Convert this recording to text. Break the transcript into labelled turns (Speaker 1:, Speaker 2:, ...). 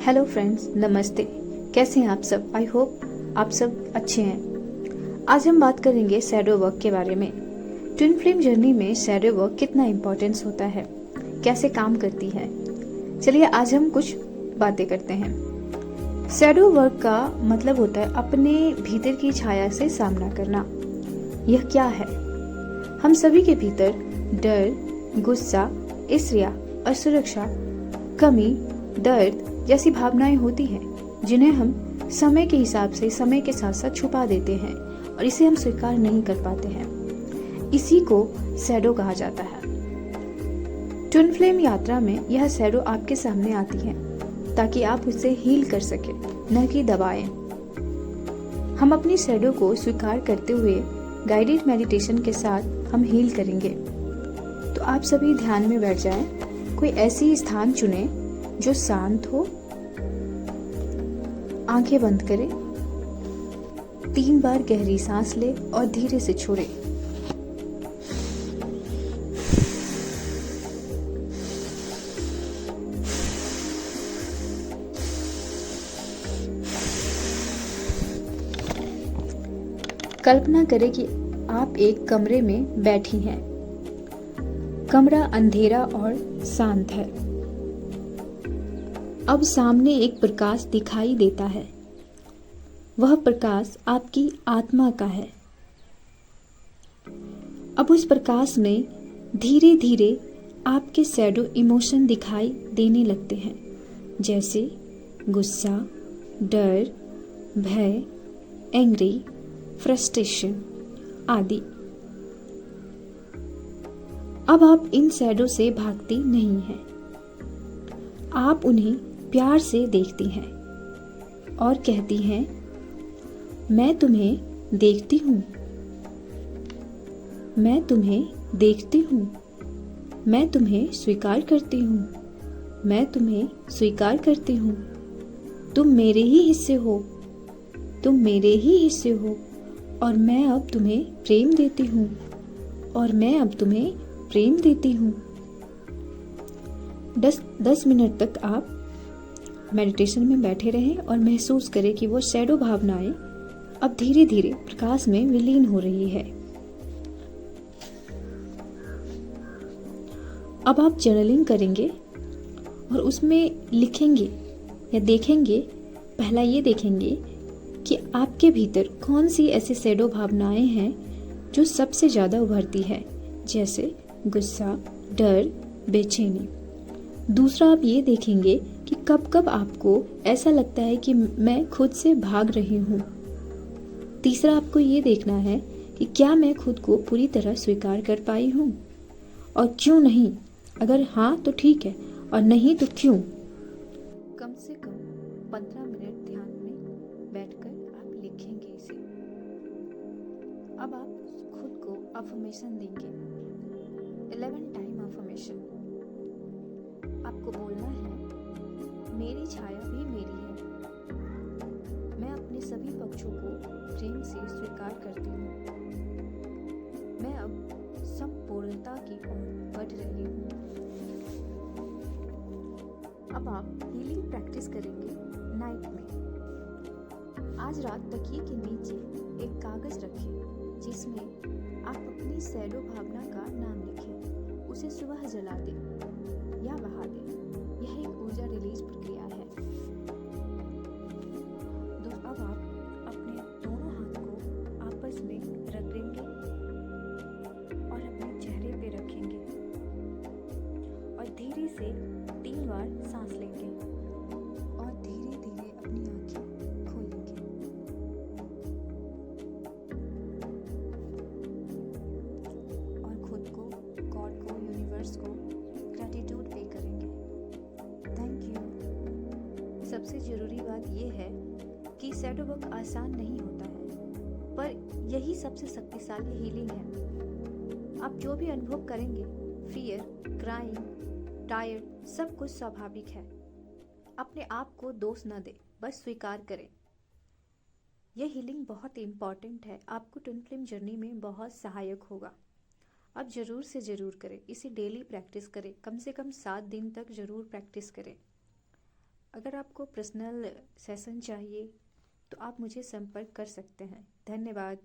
Speaker 1: Hello friends, नमस्ते। कैसे हैं आप सब? आई होप आप सब अच्छे हैं। आज हम बात करेंगे शैडो वर्क के बारे में। ट्विन फ्लेम जर्नी में शैडो वर्क कितना इम्पोर्टेंस होता है, कैसे काम करती है। चलिए आज हम कुछ बातें करते हैं। शैडो वर्क का मतलब होता है अपने भीतर की छाया से सामना करना। यह क्या है? हम सभी के भीतर डर, गुस्सा, ईर्ष्या, असुरक्षा, कमी, दर्द जैसी भावनाएं होती हैं, जिन्हें हम समय के हिसाब से समय के साथ साथ छुपा देते हैं और इसे हम स्वीकार नहीं कर पाते हैं। इसी को शैडो कहा जाता है। ट्विन फ्लेम यात्रा में यह शैडो आपके सामने आती है ताकि आप उसे हील कर सके, न कि दबाएं। हम अपनी शैडो को स्वीकार करते हुए गाइडेड मेडिटेशन के साथ हम हील करेंगे। तो आप सभी ध्यान में बैठ जाएं। कोई ऐसी स्थान चुनें जो शांत हो। आंखें बंद करें। 3 बार गहरी सांस ले और धीरे से छोड़े। कल्पना करें कि आप एक कमरे में बैठी हैं। कमरा अंधेरा और शांत है। अब सामने एक प्रकाश दिखाई देता है। वह प्रकाश आपकी आत्मा का है। अब उस प्रकाश में धीरे धीरे आपके शैडो इमोशन दिखाई देने लगते हैं, जैसे गुस्सा, डर, भय, एंग्री, फ्रस्ट्रेशन आदि। अब आप इन शैडो से भागती नहीं हैं। आप उन्हें प्यार से देखती हैं और कहती हैं, मैं तुम्हें देखती हूँ, मैं तुम्हें देखती हूँ, मैं तुम्हें स्वीकार करती हूँ, मैं तुम्हें स्वीकार करती हूँ। तुम मेरे ही हिस्से हो, तुम मेरे ही हिस्से हो और मैं अब तुम्हें प्रेम देती हूँ, और मैं अब तुम्हें प्रेम देती हूँ। 10 मिनट तक आप मेडिटेशन में बैठे रहें और महसूस करें कि वो शैडो भावनाएं अब धीरे धीरे प्रकाश में विलीन हो रही है। अब आप जर्नलिंग करेंगे और उसमें लिखेंगे या देखेंगे। पहला ये देखेंगे कि आपके भीतर कौन सी ऐसी शैडो भावनाएं हैं जो सबसे ज़्यादा उभरती है, जैसे गुस्सा, डर, बेचैनी। दूसरा आप ये देखेंगे कि कब कब आपको ऐसा लगता है कि मैं खुद से भाग रही हूँ। तीसरा आपको ये देखना है कि क्या मैं खुद को पूरी तरह स्वीकार कर पाई हूँ, और क्यों नहीं। अगर हाँ तो ठीक है, और नहीं तो क्यों। कम से कम 15 मिनट ध्यान में बैठकर आप लिखेंगे इसे। अब आप खुद को अफर्मेशन देंगे। 11 टाइम अफर्मेशन। आपको बोलना है, मेरी छाया भी मेरी है। मैं अपने सभी पक्षों को प्रेम से स्वीकार करती हूँ। मैं अब संपूर्णता की ओर बढ़ रही हूँ। अब आप हीलिंग प्रैक्टिस करेंगे नाइट में। आज रात तकिए के नीचे एक कागज रखें जिसमें आप अपनी शैडो भावना का नाम लिखें। उसे सुबह जला दें या बहा दें। यह एक ऊर्जा रिलीज प्रक्रिया है। अब आप अपने दोनों हाथ को आपस में रगड़ेंगे और अपने चेहरे पे रखेंगे और धीरे से 3 बार सांस लेंगे और धीरे धीरे अपनी आंखें खोलेंगे। और खुद को, गॉड को, यूनिवर्स को ग्रैटिट्यूड पे करेंगे। Thank you. सबसे जरूरी बात यह है कि शैडो वर्क आसान नहीं होता है, पर यही सबसे शक्तिशाली हीलिंग है। आप जो भी अनुभव करेंगे, फियर, क्राइम, टायर्ड, सब कुछ स्वाभाविक है। अपने आप को दोष न दे, बस स्वीकार करें। यह हीलिंग बहुत इम्पॉर्टेंट है, आपको ट्विन फ्लेम जर्नी में बहुत सहायक होगा। आप जरूर से जरूर करें, इसे डेली प्रैक्टिस करें, कम से कम 7 दिन तक जरूर प्रैक्टिस करें। अगर आपको पर्सनल सेशन चाहिए तो आप मुझे संपर्क कर सकते हैं। धन्यवाद।